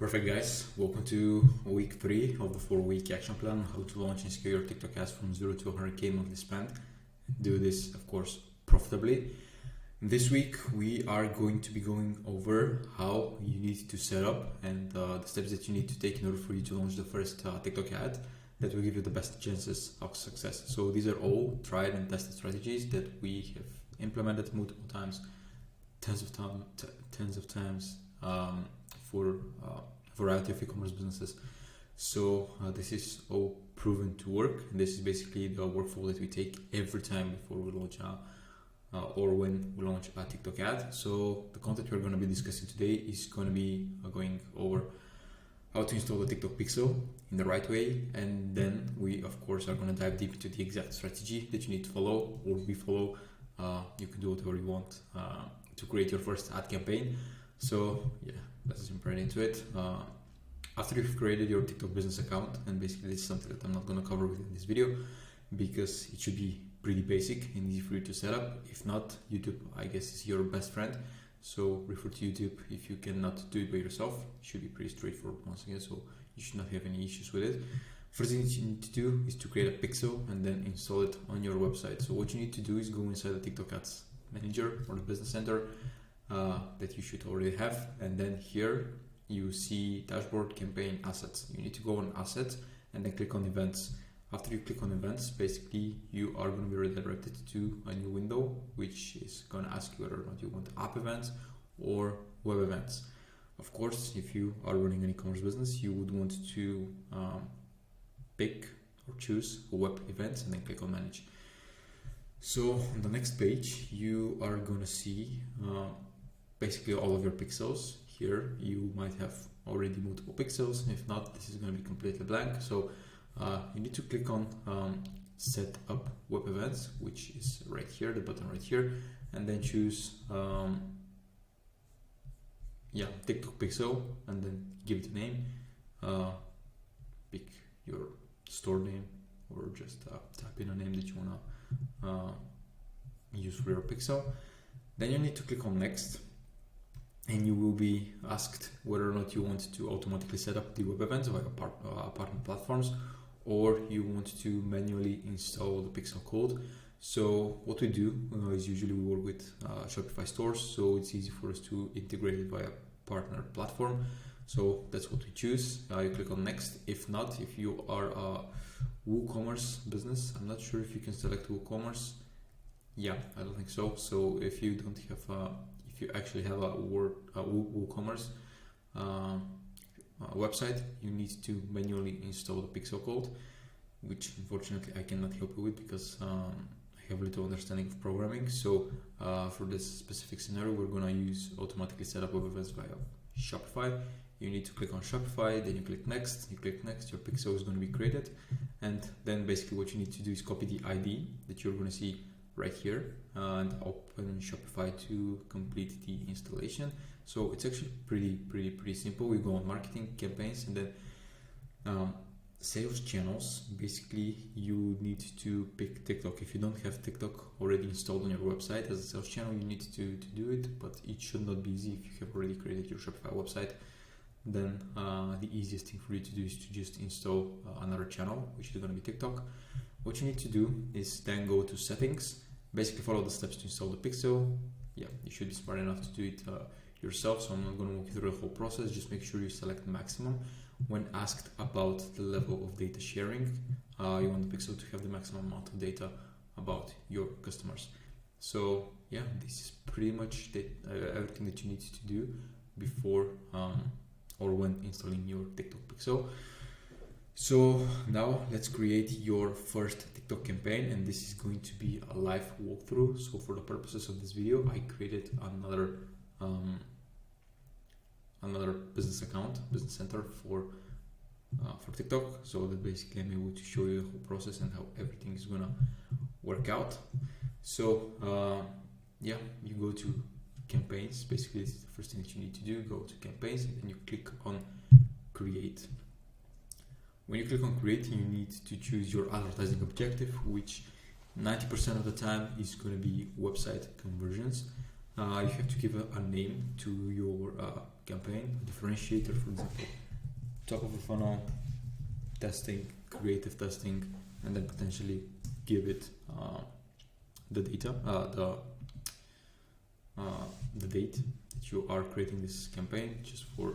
Perfect, guys. Welcome to week 3 of the 4-week action plan, how to launch and scale your TikTok ads from 0 to 100k monthly spend. Do this, of course, profitably. This week, we are going to be going over how you need to set up and the steps that you need to take in order for you to launch the first TikTok ad that will give you the best chances of success. So these are all tried and tested strategies that we have implemented multiple times, tens of times for a variety of e-commerce businesses. So this is all proven to work. And this is basically the workflow that we take every time before we launch or when we launch a TikTok ad. So the content we're going to be discussing today is going to be going over how to install the TikTok Pixel in the right way, and then we of course are going to dive deep into the exact strategy that you need to follow or we follow. You can do whatever you want to create your first ad campaign. So yeah, let's jump right into it. After you've created your TikTok business account, and basically this is something that I'm not going to cover within this video because it should be pretty basic and easy for you to set up. If not, YouTube, I guess, is your best friend. So refer to YouTube if you cannot do it by yourself. It should be pretty straightforward once again, so you should not have any issues with it. First thing that you need to do is to create a pixel and then install it on your website. So what you need to do is go inside the TikTok Ads Manager or the Business Center that you should already have, and then here you see dashboard, campaign, assets. You need to go on assets and then click on events. After you click on events, basically you are going to be redirected to a new window which is going to ask you whether or not you want app events or web events. Of course, if you are running an e-commerce business, you would want to pick or choose web events and then click on manage. So on the next page you are going to see basically all of your pixels. Here you might have already multiple pixels. If not, this is going to be completely blank. So you need to click on set up web events, which is right here, the button right here, and then choose TikTok Pixel, and then give it a name. Pick your store name or just type in a name that you want to use for your pixel. Then you need to click on next, and you will be asked whether or not you want to automatically set up the web events via partner platforms, or you want to manually install the pixel code. So what we do is usually we work with Shopify stores, so it's easy for us to integrate it via partner platform. So that's what we choose. You click on next. If not, if you are a WooCommerce business, I'm not sure if you can select WooCommerce. Yeah, I don't think so. So if you don't have if you actually have a WooCommerce website, you need to manually install the pixel code, which unfortunately I cannot help you with because I have little understanding of programming. So for this specific scenario, we're going to use automatically set up web events via Shopify. You need to click on Shopify, then you click next, your pixel is going to be created, and then basically what you need to do is copy the ID that you're going to see right here and open Shopify to complete the installation. So it's actually pretty simple. We go on marketing, campaigns, and then sales channels. Basically you need to pick TikTok. If you don't have TikTok already installed on your website as a sales channel, you need to do it, but it should not be easy. If you have already created your Shopify website, then the easiest thing for you to do is to just install another channel, which is going to be TikTok. What you need to do is then go to settings, basically follow the steps to install the pixel. Yeah, you should be smart enough to do it yourself, so I'm not going to walk you through the whole process. Just make sure you select maximum. When asked about the level of data sharing, you want the pixel to have the maximum amount of data about your customers. So yeah, this is pretty much everything that you need to do before or when installing your TikTok Pixel. So now let's create your first TikTok campaign, and this is going to be a live walkthrough. So for the purposes of this video, I created another business account, Business Center for TikTok, so that basically I'm able to show you the whole process and how everything is gonna work out. So you go to campaigns. Basically this is the first thing that you need to do. Go to campaigns and then you click on create. When you click on create, you need to choose your advertising objective, which 90% of the time is going to be website conversions. You have to give a name to your campaign, differentiator, for example, top of the funnel, testing, creative testing, and then potentially give it the data, the date that you are creating this campaign, just for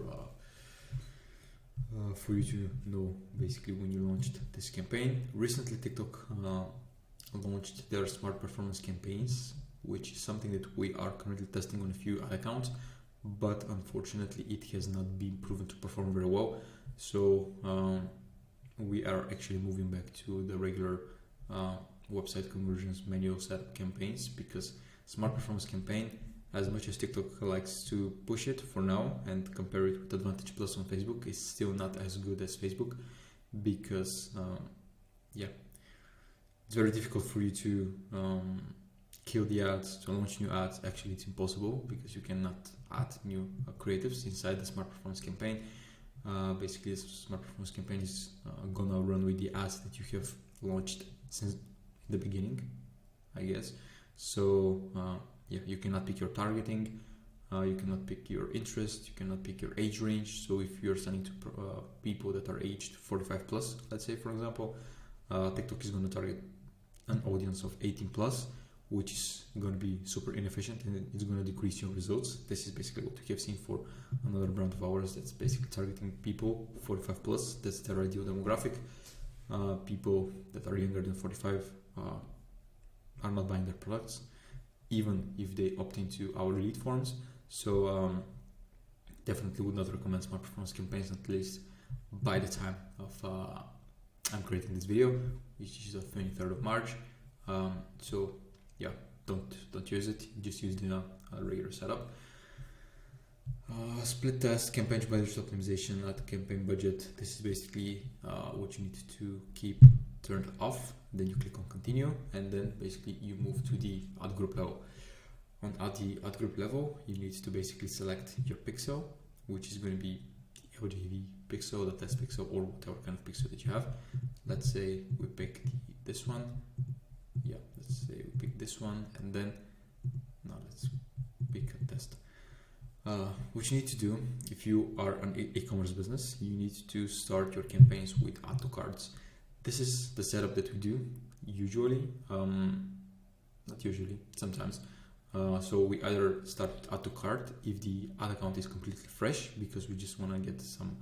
you to know basically when you launched this campaign. Recently, TikTok launched their smart performance campaigns, which is something that we are currently testing on a few ad accounts, but unfortunately it has not been proven to perform very well. So we are actually moving back to the regular website conversions manual setup campaigns, because smart performance campaign, as much as TikTok likes to push it for now and compare it with Advantage Plus on Facebook, is still not as good as Facebook, because it's very difficult for you to kill the ads, to launch new ads. Actually, it's impossible, because you cannot add new creatives inside the smart performance campaign. Basically, the smart performance campaign is gonna run with the ads that you have launched since the beginning, I guess. So you cannot pick your targeting, you cannot pick your interest, you cannot pick your age range. So if you're sending to people that are aged 45 plus, let's say, for example, TikTok is going to target an audience of 18 plus, which is going to be super inefficient, and it's going to decrease your results. This is basically what we have seen for another brand of ours that's basically targeting people 45 plus. That's their ideal demographic. People that are younger than 45 are not buying their products, even if they opt into our lead forms. So definitely would not recommend smart performance campaigns, at least by the time of I'm creating this video, which is the 23rd of March. So yeah, don't use it, just use the regular setup. Split test, campaign budget optimization at campaign budget. This is basically what you need to keep turned off. Then you click on continue, and then basically you move to the ad group level. At the ad group level, you need to basically select your pixel, which is going to be the LGV pixel, the test pixel, or whatever kind of pixel that you have. Let's say we pick this one. Yeah, let's say we pick this one, and then now let's pick a test. What you need to do, if you are an e-commerce business, you need to start your campaigns with add to carts. This is the setup that we do usually, not usually, sometimes. So we either start with add to cart if the ad account is completely fresh, because we just want to get some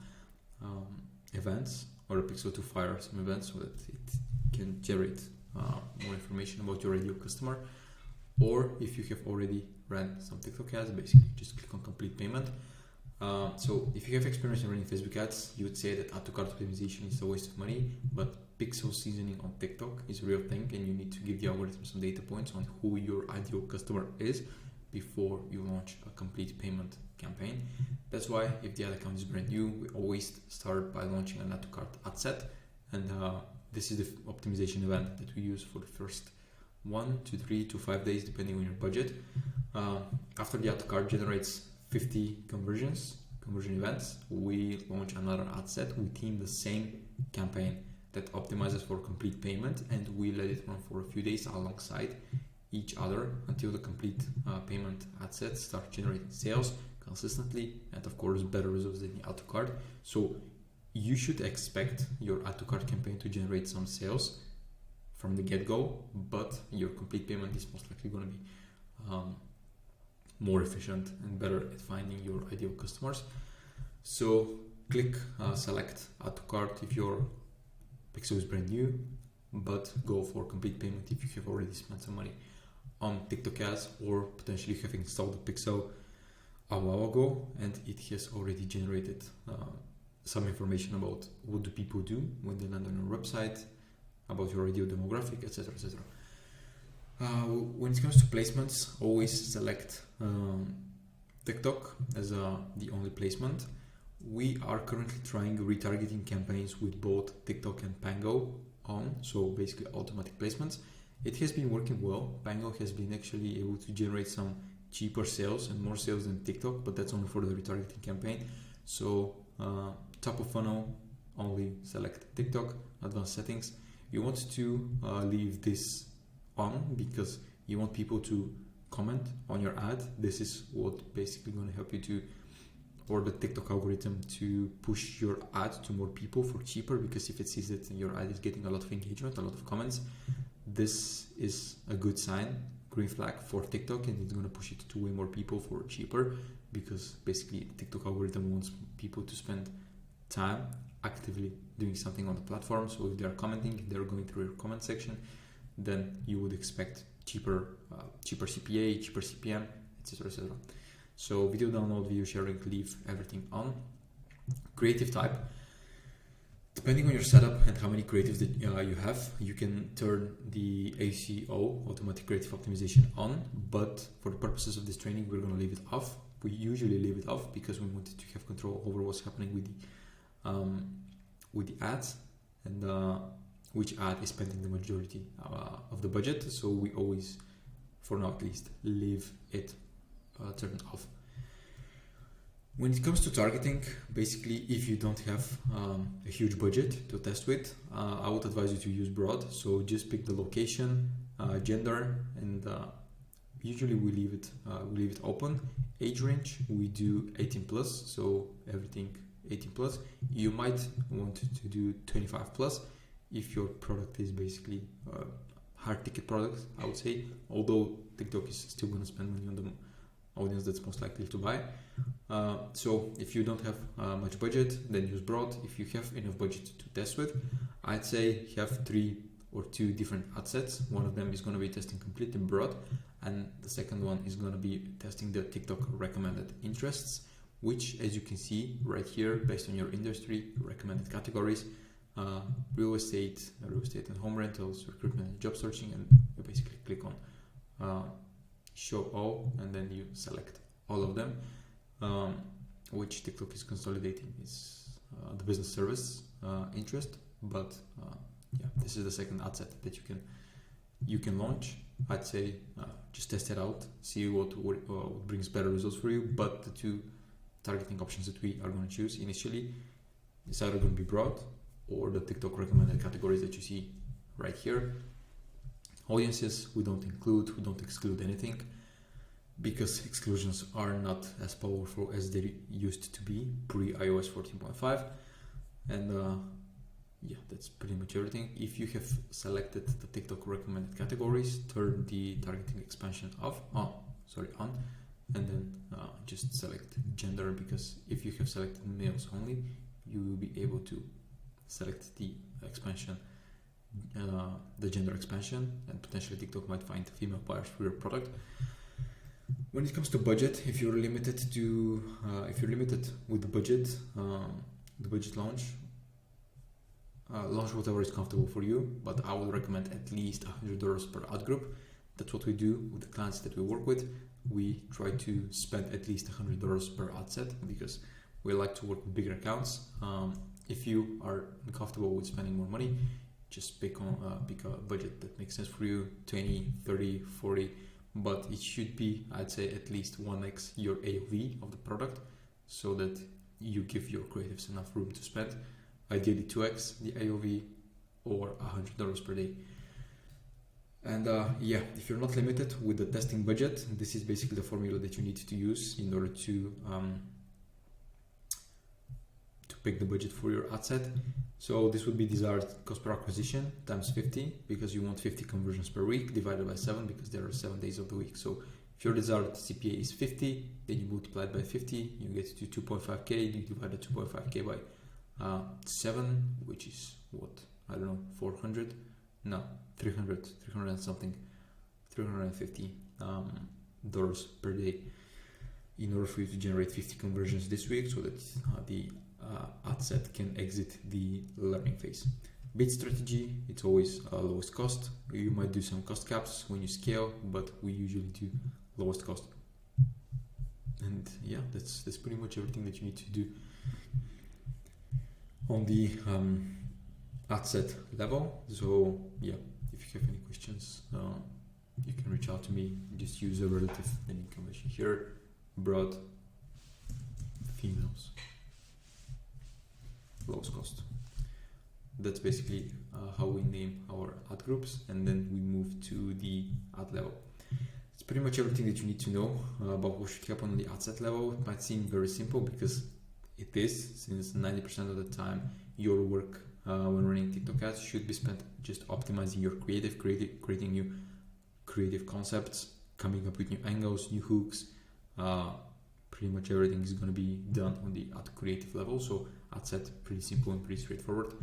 events, or a pixel to fire some events so that it can generate more information about your ideal customer. Or if you have already ran some TikTok ads, basically just click on complete payment. So if you have experience in running Facebook ads, you would say that add to cart optimization is a waste of money, but pixel seasoning on TikTok is a real thing, and you need to give the algorithm some data points on who your ideal customer is before you launch a complete payment campaign. That's why if the ad account is brand new, we always start by launching an add to cart ad set, and this is the optimization event that we use for the first 1 to 3 to 5 days, depending on your budget. After the add to cart generates 50 conversion events, we launch another ad set within the same campaign that optimizes for complete payment, and we let it run for a few days alongside each other until the complete payment ad sets start generating sales consistently, and of course better results than the add to cart. So you should expect your add to cart campaign to generate some sales from the get-go, but your complete payment is most likely going to be more efficient and better at finding your ideal customers. So click select add to cart if your pixel is brand new, but go for complete payment if you have already spent some money on TikTok ads, or potentially have installed the pixel a while ago and it has already generated some information about what do people do when they land on your website, about your ideal demographic, etc., etc. When it comes to placements, always select TikTok as the only placement. We are currently trying retargeting campaigns with both TikTok and Pango on, so basically automatic placements. It has been working well. Pango has been actually able to generate some cheaper sales and more sales than TikTok, but that's only for the retargeting campaign. So top of funnel, only select TikTok, advanced settings. You want to leave this on because you want people to comment on your ad. This is what basically going to help you to or the TikTok algorithm to push your ad to more people for cheaper, because if it sees that your ad is getting a lot of engagement, a lot of comments, this is a good sign, green flag for TikTok, and it's going to push it to way more people for cheaper, because basically the TikTok algorithm wants people to spend time actively doing something on the platform. So if they're commenting, if they're going through your comment section, then you would expect cheaper CPA, cheaper CPM, etc., etc. So video download, video sharing, leave everything on. Creative type. Depending on your setup and how many creatives that you have, you can turn the ACO, automatic creative optimization, on, but for the purposes of this training, we're going to leave it off. We usually leave it off because we wanted to have control over what's happening with the ads, and which ad is spending the majority of the budget. So we always, for now at least, leave it turned off. When it comes to targeting, basically, if you don't have a huge budget to test with, I would advise you to use broad. So just pick the location, gender, and usually we leave it open. Age range, we do 18 plus, so everything 18 plus. You might want to do 25 plus if your product is basically hard ticket product, I would say, although TikTok is still going to spend money on the audience that's most likely to buy. So if you don't have much budget, then use broad. If you have enough budget to test with, I'd say have 3 or 2 different ad sets. One of them is going to be testing completely broad, and the second one is going to be testing the TikTok recommended interests, which, as you can see right here, based on your industry, recommended categories, real estate and home rentals, recruitment and job searching, and you basically click on show all, and then you select all of them. Which TikTok is consolidating is the business service interest, but yeah, this is the second ad set that you can launch. I'd say just test it out, see what brings better results for you. But the 2 targeting options that we are going to choose initially is either going to be broad or the TikTok recommended categories that you see right here. Audiences, we don't exclude anything, because exclusions are not as powerful as they used to be pre-iOS 14.5. And yeah, that's pretty much everything. If you have selected the TikTok recommended categories, turn the targeting expansion on, and then just select gender, because if you have selected males only, you will be able to select the expansion, the gender expansion, and potentially TikTok might find female buyers for your product. When it comes to budget, if you're limited with the budget launch whatever is comfortable for you, but I would recommend at least $100 per ad group. That's what we do with the clients that we work with. We try to spend at least $100 per ad set because we like to work with bigger accounts. If you are uncomfortable with spending more money, just pick a budget that makes sense for you, 20, 30, 40, but it should be, I'd say, at least 1x your AOV of the product, so that you give your creatives enough room to spend. Ideally 2x the AOV or $100 per day. And yeah, if you're not limited with the testing budget, this is basically the formula that you need to use in order to pick the budget for your ad set. So this would be desired cost per acquisition times 50, because you want 50 conversions per week, divided by 7, because there are 7 days of the week. So if your desired CPA is 50, then you multiply it by 50, you get to 2.5k, you divide the 2.5k by 7, which is what, I don't know, 400, no, 300 and something, $350 per day, in order for you to generate 50 conversions this week, so that the ad set can exit the learning phase. Bid strategy, it's always lowest cost. You might do some cost caps when you scale, but we usually do lowest cost. And yeah, that's pretty much everything that you need to do on the ad set level. So yeah, if you have any questions, you can reach out to me. Just use a relative naming convention here, broad, females, lowest cost. That's basically how we name our ad groups, and then we move to the ad level. It's it's pretty much everything that you need to know about what should happen on the ad set level. It might seem very simple because it is, since 90% of the time your work when running TikTok ads should be spent just optimizing your creating new creative concepts, coming up with new angles, new hooks. Pretty much everything is going to be done on the ad creative level. So ad set, pretty simple and pretty straightforward.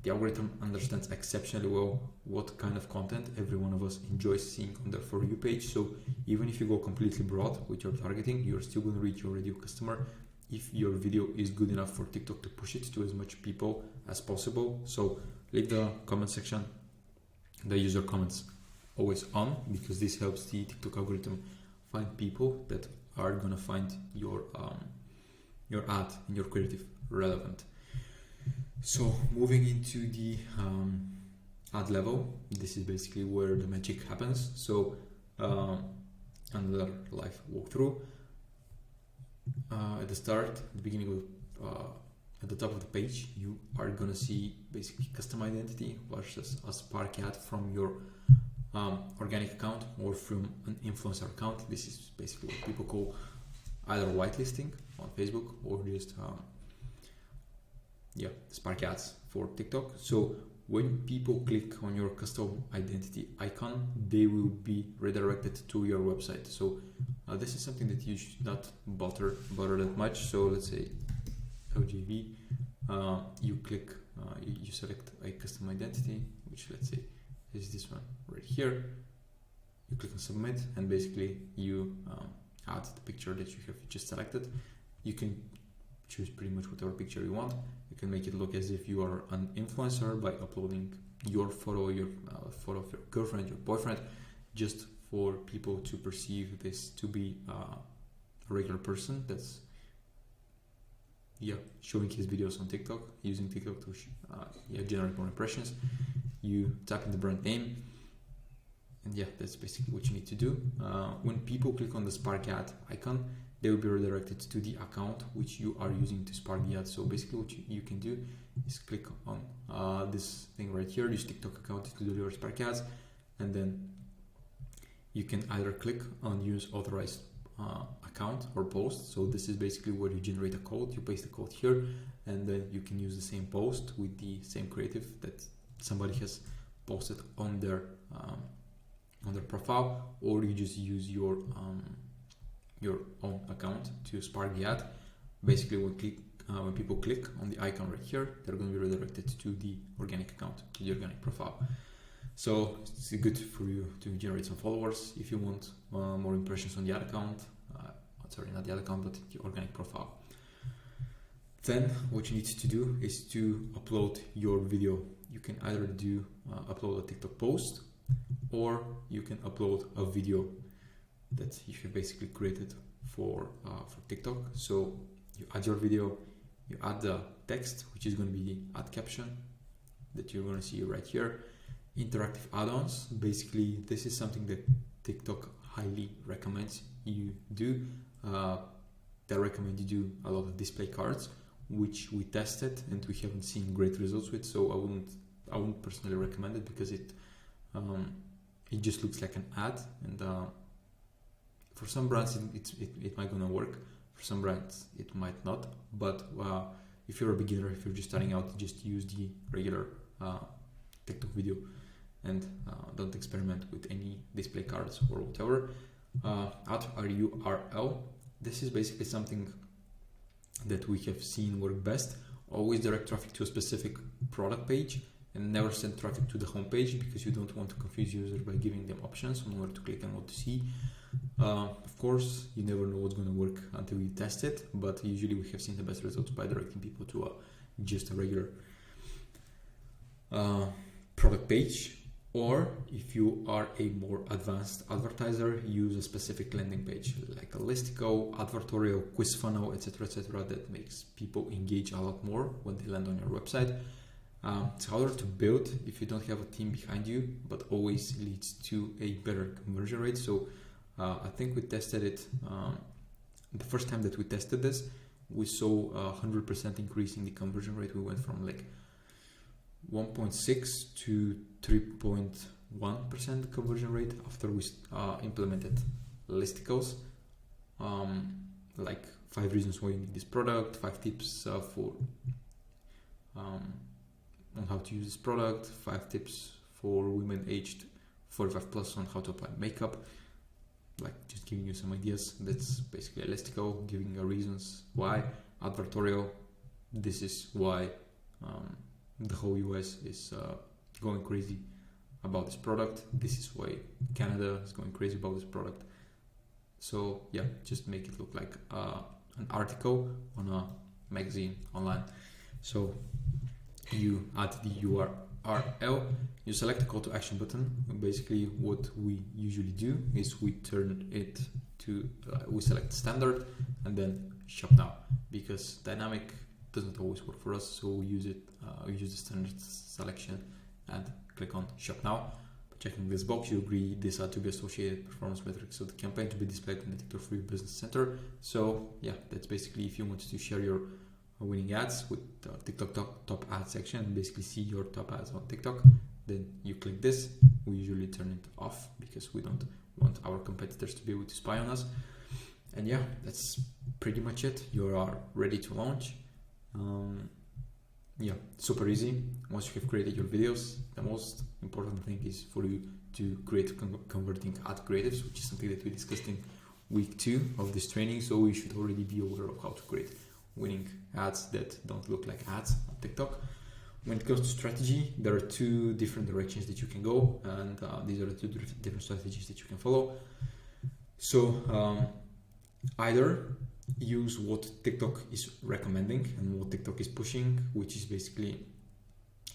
The algorithm understands exceptionally well what kind of content every one of us enjoys seeing on their For You page. So even if you go completely broad with your targeting, you're still going to reach your ideal customer if your video is good enough for TikTok to push it to as much people as possible. So leave the comment section, the user comments always on, because this helps the TikTok algorithm find people that are going to find your ad and your creative relevant. So moving into the ad level, this is basically where the magic happens. So another live walkthrough. At the start, at the beginning of at the top of the page, you are gonna see basically custom identity versus a Spark ad from your organic account or from an influencer account. This is basically what people call either whitelisting on Facebook or just Spark ads for TikTok. So when people click on your custom identity icon, they will be redirected to your website. So this is something that you should not bother that much. So let's say LGV, you click, you select a custom identity, which let's say is this one right here. You click on submit, and basically you add the picture that you have just selected. You can choose pretty much whatever picture you want. You can make it look as if you are an influencer by uploading your photo, your photo of your girlfriend, your boyfriend, just for people to perceive this to be a regular person that's showing his videos on TikTok, using TikTok to generate more impressions. You type in the brand name, and that's basically what you need to do. When people click on the Spark ad icon, they will be redirected to the account which you are using to spark the ad. So basically what you can do is click on this thing right here, use TikTok account to deliver Spark ads, and then you can either click on use authorized account or post. So this is basically where you generate a code, you paste the code here, and then you can use the same post with the same creative that somebody has posted on their profile, or you just use your own account to spark the ad. Basically when people click on the icon right here, they're going to be redirected to the organic account, to the organic profile. So it's good for you to generate some followers if you want more impressions on the ad account, not the ad account, but the organic profile. Then what you need to do is to upload your video. You can either upload a TikTok post, or you can upload a video that you have basically created for TikTok. So you add your video, you add the text, which is going to be the ad caption that you're going to see right here. Interactive add-ons, basically this is something that TikTok highly recommends you do. They recommend you do a lot of display cards, which we tested and we haven't seen great results with. So I wouldn't personally recommend it, because it just looks like an ad, and for some brands it might gonna work, for some brands it might not. But if you're a beginner, if you're just starting out, just use the regular TikTok video and don't experiment with any display cards or whatever. Add a URL. This is basically something that we have seen work best. Always direct traffic to a specific product page and never send traffic to the home page, because you don't want to confuse users by giving them options on where to click and what to see. Of course, you never know what's going to work until you test it, but usually we have seen the best results by directing people to just a regular product page. Or if you are a more advanced advertiser, use a specific landing page like a Listicle, Advertorial, QuizFunnel, etc., that makes people engage a lot more when they land on your website. It's harder to build if you don't have a team behind you, but always leads to a better conversion rate. So I think we tested it. The first time that we tested this, we saw a 100% increase in the conversion rate. We went from like 1.6 to 3.1% conversion rate after we implemented listicles, like 5 reasons why you need this product, 5 tips for on how to use this product, 5 tips for women aged 45 plus on how to apply makeup, like just giving you some ideas. That's basically a listicle, giving you reasons why. Advertorial, this is why the whole US is going crazy about this product. This is why Canada is going crazy about this product. So yeah, just make it look like an article on a magazine online. So you add the URL, you select the call to action button. Basically what we usually do is we turn it to, we select standard and then shop now, because dynamic doesn't always work for us. So we use it, we use the standard selection and click on shop now. Checking this box, you agree these are to be associated performance metrics of the campaign to be displayed in the TikTok for your business center. So yeah, that's basically if you want to share your winning ads with TikTok top ad section and basically see your top ads on TikTok, then you click this. We usually turn it off because we don't want our competitors to be able to spy on us. And yeah, that's pretty much it. You are ready to launch. Yeah, super easy. Once you have created your videos, the most important thing is for you to create converting ad creatives, which is something that we discussed in week 2 of this training. So you should already be aware of how to create winning ads that don't look like ads on TikTok. When it comes to strategy, there are 2 different directions that you can go, and these are the 2 different strategies that you can follow. So either use what TikTok is recommending and what TikTok is pushing, which is basically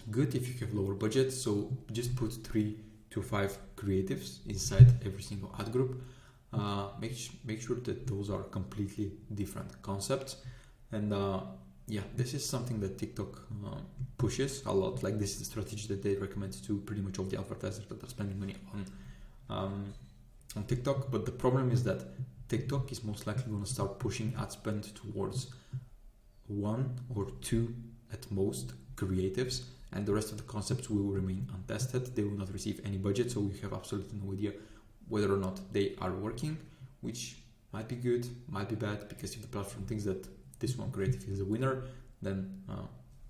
good if you have lower budget. So just put 3 to 5 creatives inside every single ad group. Make sure that those are completely different concepts. And yeah, this is something that TikTok pushes a lot. Like, this is the strategy that they recommend to pretty much all the advertisers that are spending money on TikTok. But the problem is that TikTok is most likely going to start pushing ad spend towards 1 or 2 at most creatives, and the rest of the concepts will remain untested. They will not receive any budget, so we have absolutely no idea whether or not they are working, which might be good, might be bad, because if the platform thinks that this one creative is a winner, then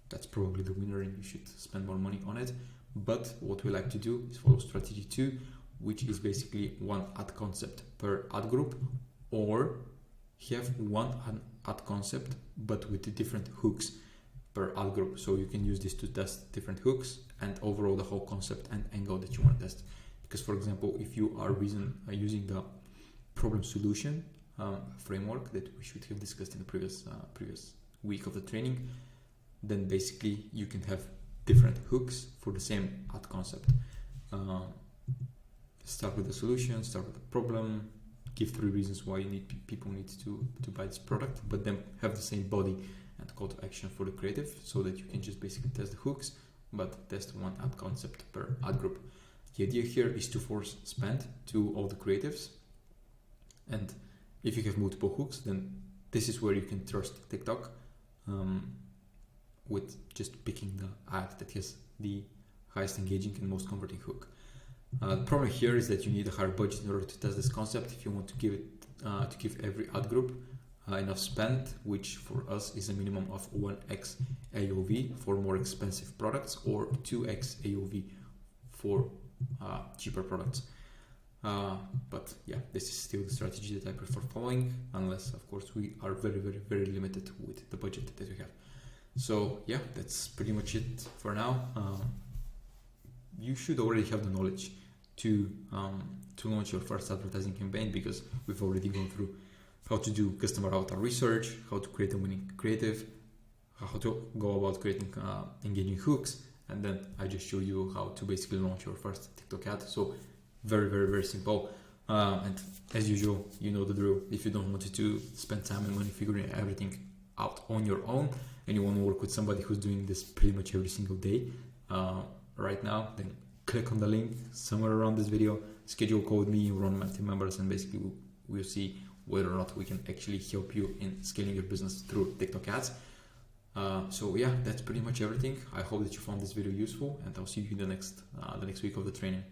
that's probably the winner and you should spend more money on it. But what we like to do is follow strategy 2, which is basically 1 ad concept per ad group, or have 1 ad concept but with different hooks per ad group. So you can use this to test different hooks and overall the whole concept and angle that you want to test. Because, for example, if you are using the problem solution framework that we should have discussed in the previous week of the training, then basically you can have different hooks for the same ad concept. Start with the solution, start with the problem, give 3 reasons why people need to buy this product, but then have the same body and call to action for the creative, so that you can just basically test the hooks, but test 1 ad concept per ad group. The idea here is to force spend to all the creatives, and if you have multiple hooks, then this is where you can trust TikTok with just picking the ad that has the highest engaging and most converting hook. The problem here is that you need a higher budget in order to test this concept. If you want to give it to give every ad group enough spend, which for us is a minimum of 1x AOV for more expensive products, or 2x AOV for cheaper products. But yeah, this is still the strategy that I prefer following, unless of course we are very limited with the budget that we have. So yeah, that's pretty much it for now. You should already have the knowledge to launch your first advertising campaign, because we've already gone through how to do customer avatar research, how to create a winning creative, how to go about creating engaging hooks, and then I just show you how to basically launch your first TikTok ad. So very simple. And as usual, you know the drill. If you don't want to spend time and money figuring everything out on your own, and you want to work with somebody who's doing this pretty much every single day right now, then click on the link somewhere around this video, schedule a call with me or one of my team members, and basically we'll see whether or not we can actually help you in scaling your business through TikTok ads. So yeah, that's pretty much everything. I hope that you found this video useful, and I'll see you in the next week of the training.